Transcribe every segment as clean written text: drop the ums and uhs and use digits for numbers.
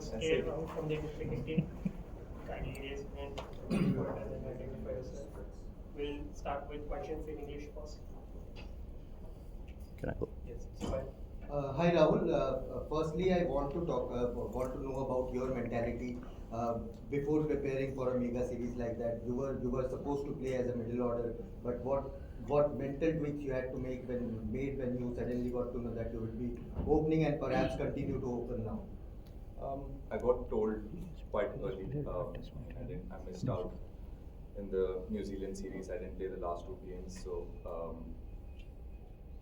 scared from the cricket team. Kindly raise hand for it and identify yourself. We'll start with questions in English first. Can I go? Yes. So, Hi Rahul. Firstly, I want to know about your mentality. Before preparing for a mega series like that, you were supposed to play as a middle order, but what mental tweaks you had to when you suddenly got to know that you would be opening and perhaps continue to open now. I got told quite early. I missed out in the New Zealand series. I didn't play the last two games, so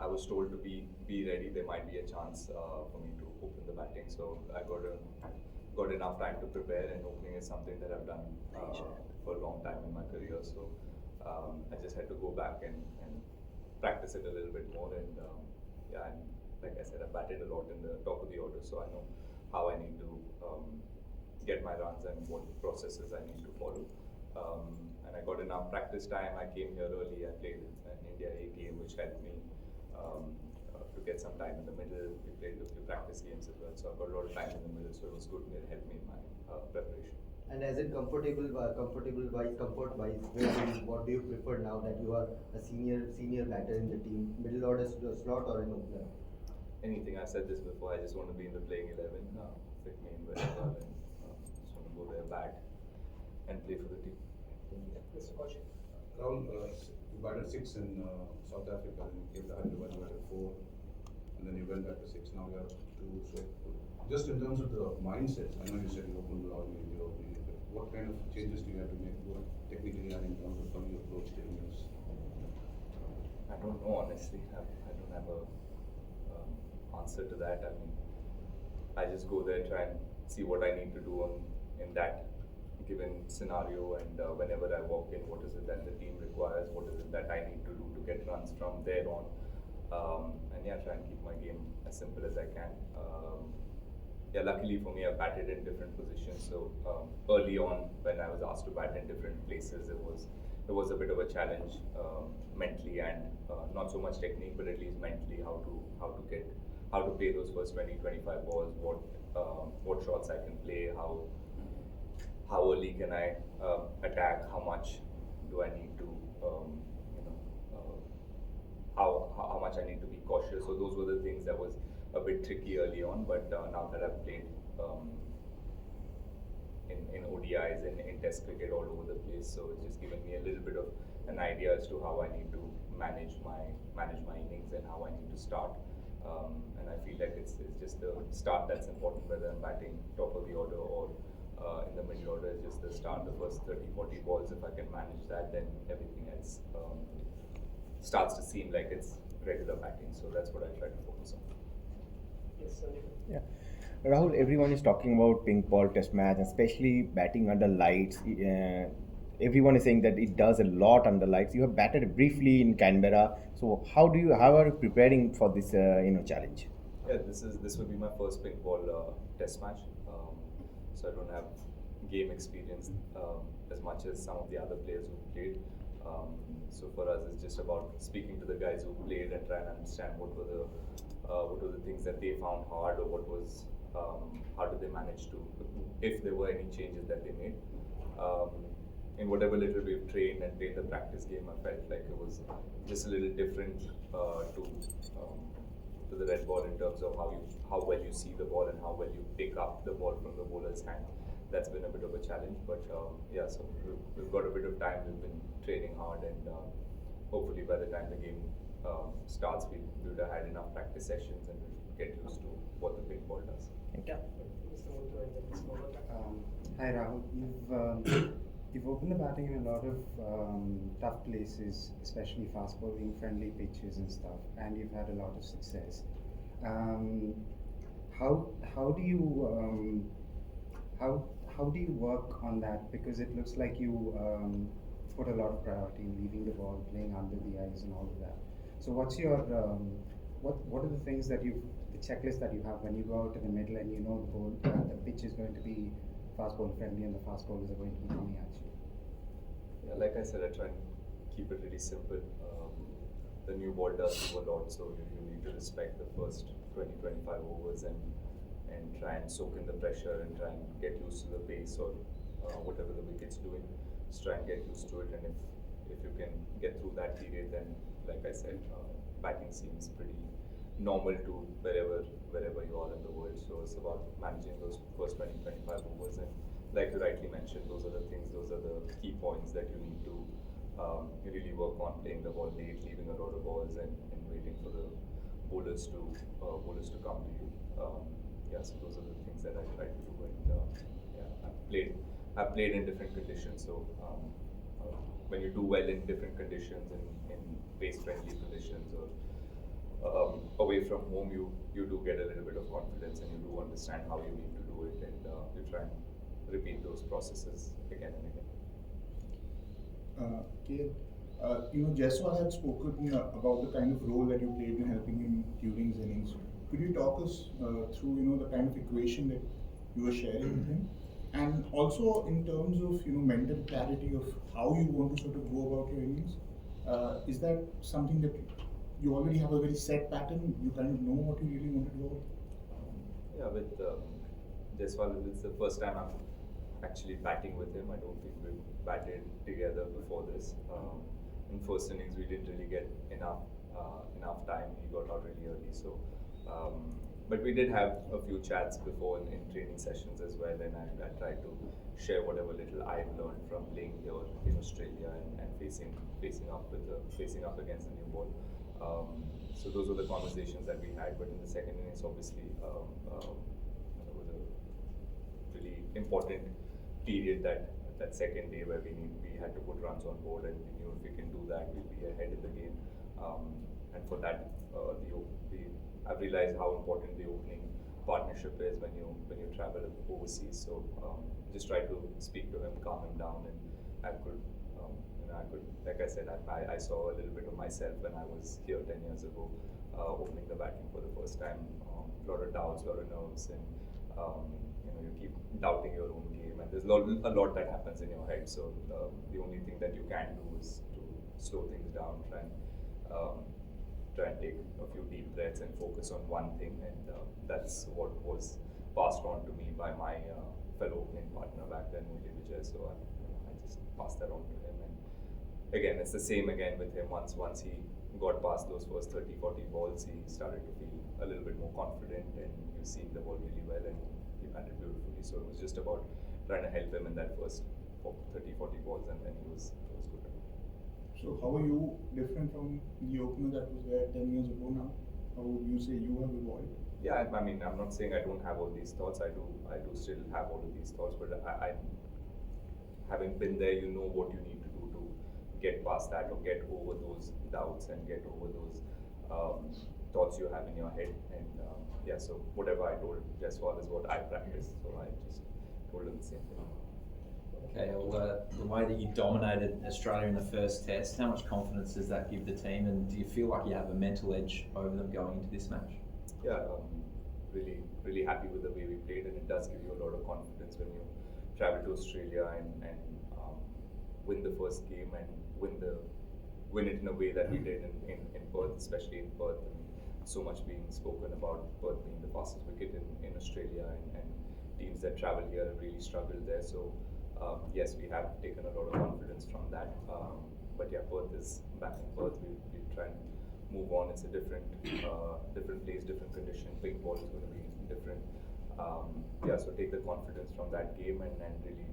I was told to be ready. There might be a chance for me to open the batting, so I got enough time to prepare. And opening is something that I've done for a long time in my career. So I just had to go back and practice it a little bit more. And yeah, and like I said, I batted a lot in the top of the order, so I know how I need to get my runs and what processes I need to follow. And I got enough practice time. I came here early. I played an India A game, which helped me to get some time in the middle. We played a few practice games as well, so I got a lot of time in the middle. So it was good. It helped me in my preparation. And as in comfort wise, what do you prefer now that you are a senior batter in the team, middle order slot or an opener? Anything. I said this before. I just want to be in the playing 11. Fit me in wherever, and just want to go there, bat, and play for the team. Mr. Kaushik. Rahul, you batted 6 in South Africa, and you came to Hyderabad, you batted 4, and then you went back to 6. Now you have 2. So, just in terms of the mindset, I know you said you opened without me, you're opening it, but what kind of changes do you have to make, both technically and in terms of how you approach the innings? I don't know, honestly. I don't have a answer to that. I mean, I just go there, try and see what I need to do in that given scenario, and whenever I walk in, what is it that the team requires, what is it that I need to do to get runs from there on, and yeah, try and keep my game as simple as I can. Yeah, luckily for me, I batted in different positions, so early on when I was asked to bat in different places, it was a bit of a challenge mentally, and not so much technique, but at least mentally how to play those first 20-25 balls, what shots I can play, how early can I attack, how much do I need to, how much I need to be cautious. So those were the things that was a bit tricky early on, but now that I've played in ODIs and in Test cricket all over the place, so it's just given me a little bit of an idea as to how I need to manage my innings and how I need to start. And I feel like it's just the start that's important, whether I'm batting top of the order or in the middle order. It's just the start, the first 30-40 balls. If I can manage that, then everything else starts to seem like it's regular batting. So that's what I try to focus on. Yes, Sandeep. Yeah. Rahul, everyone is talking about pink ball test match, especially batting under lights. Everyone is saying that it does a lot under lights. You have batted briefly in Canberra. So how are you preparing for this challenge? Yeah, this will be my first pink ball test match. So I don't have game experience as much as some of the other players who played. So for us, it's just about speaking to the guys who played and trying to understand what were the things that they found hard, or how did they manage to, if there were any changes that they made. In whatever little we've trained and played the practice game, I felt like it was just a little different to the red ball in terms of how well you see the ball and how well you pick up the ball from the bowler's hand. That's been a bit of a challenge, but yeah, so we've got a bit of time. We've been training hard, and hopefully by the time the game starts, we would have had enough practice sessions and we'll get used to what the pink ball does. Yeah. Mr. Muthu and then Mr. Rohit. Hi Rahul, you've opened the batting in a lot of tough places, especially fast bowling friendly pitches and stuff, and you've had a lot of success. How do you how do you work on that? Because it looks like you put a lot of priority in leaving the ball, playing under the eyes, and all of that. So what's your what are the things that the checklist that you have when you go out in the middle and you know the pitch is going to be fast ball friendly and the fast bowlers are going to be coming at you? Yeah, like I said, I try and keep it really simple. The new ball does move a lot, so you need to respect the first 20-25 overs and and try and soak in the pressure and try and get used to the pace or whatever the wicket's doing. Just try and get used to it, and if you can get through that period, then like I said, batting seems pretty normal to wherever you are in the world. So it's about managing those first 20-25 overs, and like you rightly mentioned, those are the things, those are the key points that you need to really work on, playing the ball late, leaving a lot of balls, and waiting for the bowlers to come to you. Yeah, so those are the things that I try to do, and yeah, I've played in different conditions, so when you do well in different conditions, in pace-friendly conditions, or away from home, you do get a little bit of confidence, and you do understand how you need to do it, and you try and repeat those processes again and again. Okay. Jaiswal had spoken about the kind of role that you played in helping him during his innings. Could you talk us through, the kind of equation that you were sharing with him? And also in terms of, mental clarity of how you want to sort of go about your innings, is that something that you already have a very set pattern? You kind of know what you really want to do? Yeah, with Jaiswal, it's the first time I'm actually batting with him. I don't think we've batted together before this. In first innings, we didn't really get enough time. He got out really early, so. But we did have a few chats before in training sessions as well, and I tried to share whatever little I've learned from playing here in Australia and facing up against the new ball. So those were the conversations that we had. But in the second innings, obviously, it was a really important period that second day where we had to put runs on board, and we knew if we can do that, we'll be ahead in the game. And for that, I've realized how important the opening partnership is when you travel overseas. So just try to speak to him, calm him down, and I could, like I said, I saw a little bit of myself when I was here 10 years ago, opening the batting for the first time. A lot of doubts, a lot of nerves, and you keep doubting your own game, and there's a lot that happens in your head. So the only thing that you can do is to slow things down, try and take a few deep breaths and focus on one thing, and that's what was passed on to me by my fellow opening partner back then, Vijay. So I just passed that on to him, and again, it's the same again with him. Once he got past those first 30-40 balls, he started to feel a little bit more confident, and he was seeing the ball really well, and he batted beautifully. So it was just about trying to help him in that first 30-40 balls, and then he was good. So how are you different from the opener that was there 10 years ago now? How would you say you have evolved? Yeah, I mean, I'm not saying I don't have all these thoughts. I do still have all of these thoughts, but I having been there, you know what you need to do to get past that, or get over those doubts, and get over those thoughts you have in your head. And yeah, so whatever I told Jaiswal is what I practice. So I just told him the same thing. Okay, well, the way that you dominated Australia in the first test, how much confidence does that give the team, and do you feel like you have a mental edge over them going into this match? Yeah, really happy with the way we played, and it does give you a lot of confidence when you travel to Australia and win the first game and win it in a way that we did in Perth, especially in Perth. I mean, so much being spoken about Perth being the fastest wicket in Australia, and teams that travel here have really struggled there. So yes, we have taken a lot of confidence from that. But yeah, Perth is back in Perth. We try and move on. It's a different place, different condition. Pink ball is going to be different. Yeah, so take the confidence from that game and really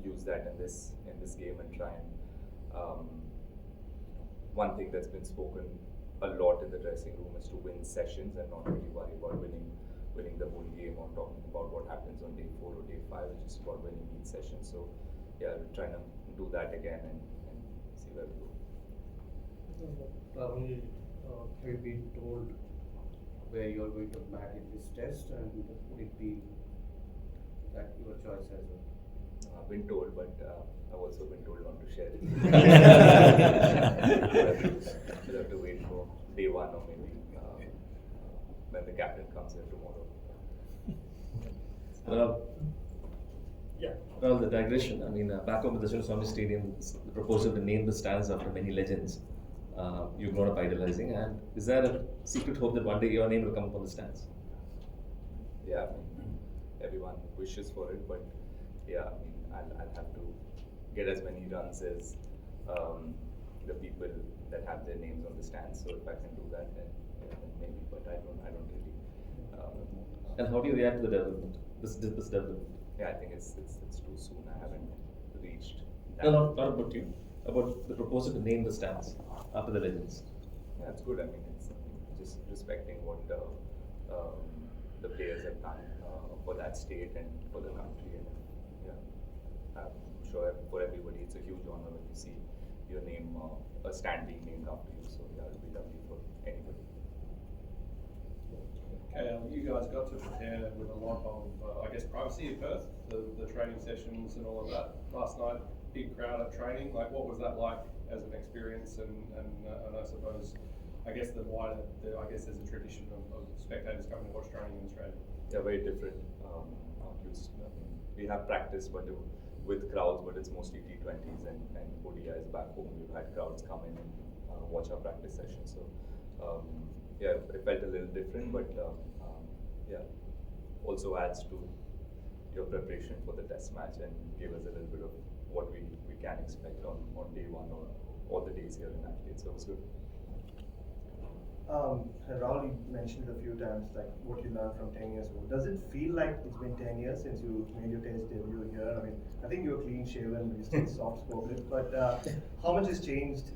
use that in this game, and try and one thing that's been spoken a lot in the dressing room is to win sessions and not really worry about winning the whole game, or talking about what happens on day 4 or day 5. It's just about winning each session. So yeah, we're trying to do that again and see where we go. Rahul, have you been told where you are going to bat in this test, and would it be that your choice as well? I've been told, but I've also been told not to share it. We'll have to wait for day 1, or maybe when the captain comes here tomorrow. Yeah. Well, the digression. I mean, back home at the Swami Stadium, the proposal to name the stands after many legends you've grown up idolizing. And is there a secret hope that one day your name will come up on the stands? Yeah, I mean, everyone wishes for it, but yeah, I mean, I'll have to get as many runs as the people that have their names on the stands. So if I can do that, then, yeah, then maybe. But I don't really. And how do you react to the development? This development? Yeah, I think it's too soon. I haven't reached that. No, not about you. About the proposal to name the stands after the legends. Yeah, it's good. I mean, it's just respecting what um, the players have done for that state and for the country. And yeah, I'm sure for everybody, it's a huge honor when you see your name, a stand being named after you. So yeah, it'll be lovely for anybody. Okay, you guys got to prepare with a lot of, I guess, privacy at Perth, the training sessions and all of that. Last night, big crowd at training. Like, what was that like as an experience? And I suppose, I guess I guess there's a tradition of spectators coming to watch training in Australia. Yeah, very different. Not used. I mean, we have practice, but with crowds, but it's mostly T20s and ODIs back home. We've had crowds come in and watch our practice sessions. So yeah, it felt a little different, but yeah, also adds to your preparation for the test match and gave us a little bit of what we can expect on day one or all the days here in Adelaide. So it was good. Rahul, you mentioned it a few times, like what you learned from 10 years ago. Does it feel like it's been 10 years since you made your test debut here? I mean, I think you're clean shaven, you're still soft spoken, but how much has changed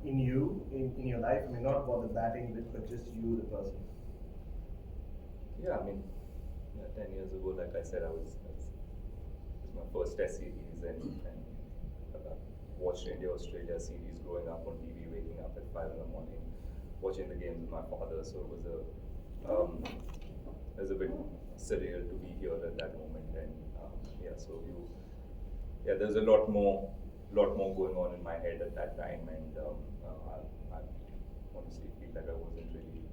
in you, in your life? I mean, not about the batting bit, but just you, the person. Yeah, I mean, yeah, 10 years ago, like I said, it was my first test series and watched India-Australia series growing up on TV, waking up at 5 in the morning, watching the games with my father. So it was a bit surreal to be here at that moment. And yeah, so there's a lot more going on in my head at that time, and I honestly feel like I wasn't really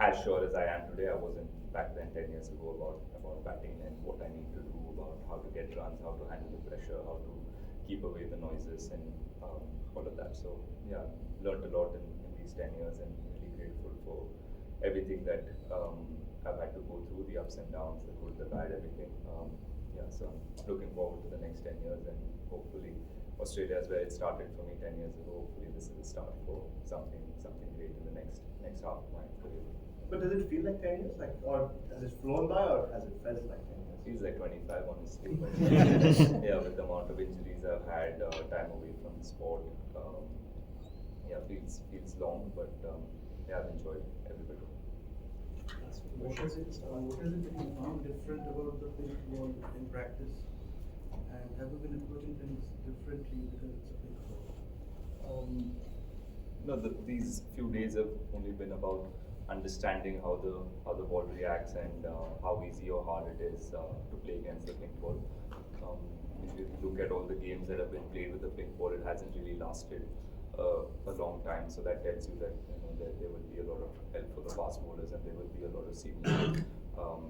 as sure as I am today. I wasn't back then 10 years ago about batting and what I need to do, about how to get runs, how to handle the pressure, how to keep away the noises and all of that. So yeah, learned a lot in these 10 years and really grateful for everything that I've had to go through, the ups and downs, the good, the bad, everything. Yeah, so I'm looking forward to the next 10 years and hopefully Australia is where it started for me 10 years ago. Hopefully this is the start for something great in the next half of my career. But does it feel like 10 years? Like, or has it flown by, or has it felt like 10 years? Feels like 25, honestly. But yeah, with the amount of injuries I've had, time away from the sport, yeah, feels long. But yeah, I've enjoyed every bit of it. What is it that you found different about the pink ball in practice? And have you been approaching things differently because it's a big ball? No, these few days have only been about understanding how the ball reacts and how easy or hard it is to play against the pink ball. If you look at all the games that have been played with the pink ball, it hasn't really lasted a long time. So that tells you that there will be a lot of help for the fast bowlers and there will be a lot of seaming.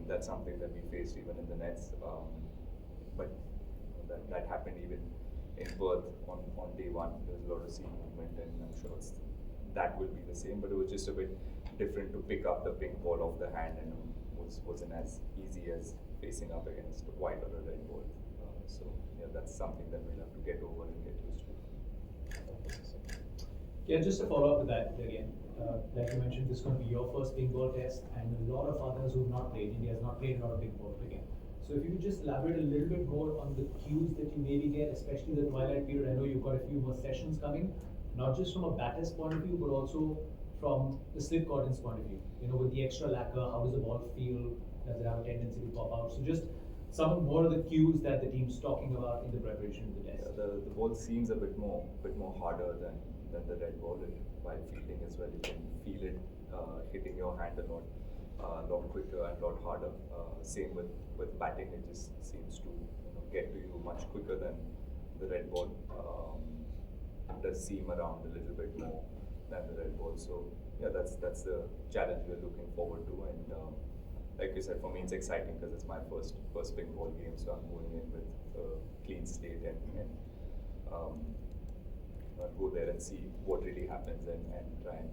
That's something that we faced even in the nets, but that happened even in Perth on day one. There was a lot of seam movement, and I'm sure that will be the same. But it was just a bit different to pick up the pink ball off the hand, and wasn't as easy as facing up against a white or a red ball. So yeah, that's something that we'll have to get over and get used to. Yeah, just to follow up with that again, like you mentioned, this is going to be your first pink ball test, and a lot of others who've not played. India has not played a lot of pink ball cricket. So if you could just elaborate a little bit more on the cues that you maybe get, especially the twilight period. I know you've got a few more sessions coming, not just from a batter's point of view, but also from the slip cordon's point of view. With the extra lacquer, how does the ball feel? Does it have a tendency to pop out? So just some more of the cues that the team's talking about in the preparation of the test. Yeah, the ball seems a bit more harder than the red ball. While fielding as well, you can feel it hitting your hand a lot quicker and a lot harder. Same with batting, it just seems to get to you much quicker than the red ball. It does seam around a little bit more than the red ball. So yeah, that's the challenge we're looking forward to. And like you said, for me it's exciting because it's my first pink ball game, so I'm going in with a clean slate and go there and see what really happens and try and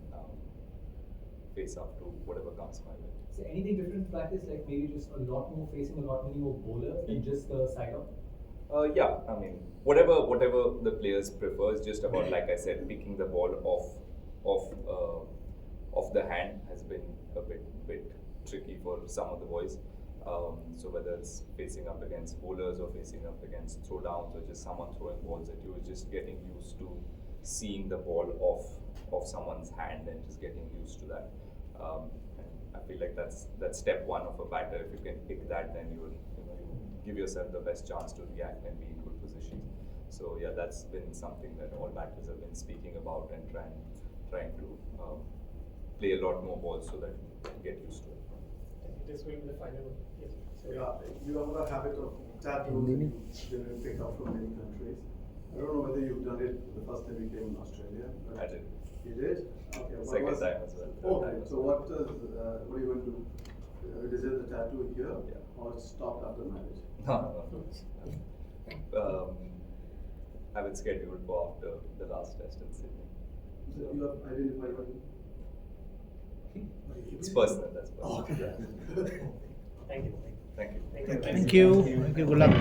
face up to whatever comes my way. So anything different in practice, like maybe just a lot more facing a lot many more bowlers than just the side up? Yeah, I mean, whatever the players prefer is just about, like I said, picking the ball off the hand has been a bit tricky for some of the boys. So whether it's facing up against bowlers or facing up against throwdowns or just someone throwing balls at you, it's just getting used to seeing the ball off someone's hand and just getting used to that. And I feel like that's step one of a batter. If you can pick that, then you give yourself the best chance to react and be in good positions. So yeah, that's been something that all batters have been speaking about and trying to play a lot more balls so that you get used to it. This will be the final one. Yes. So Yeah, you have a habit of tattoos that you didn't pick up from many countries. I don't know whether you've done it the first time you came in Australia. I did. You did? Okay. Second time as well. Okay, so what are you going to do? Visit the tattoo here or stop after marriage? No. Have it scheduled for after the last test in Sydney. So you have identified what It's personal, that's personal. Okay. thank you. Thank you. Thank you. Thank you. Thank you. Good luck.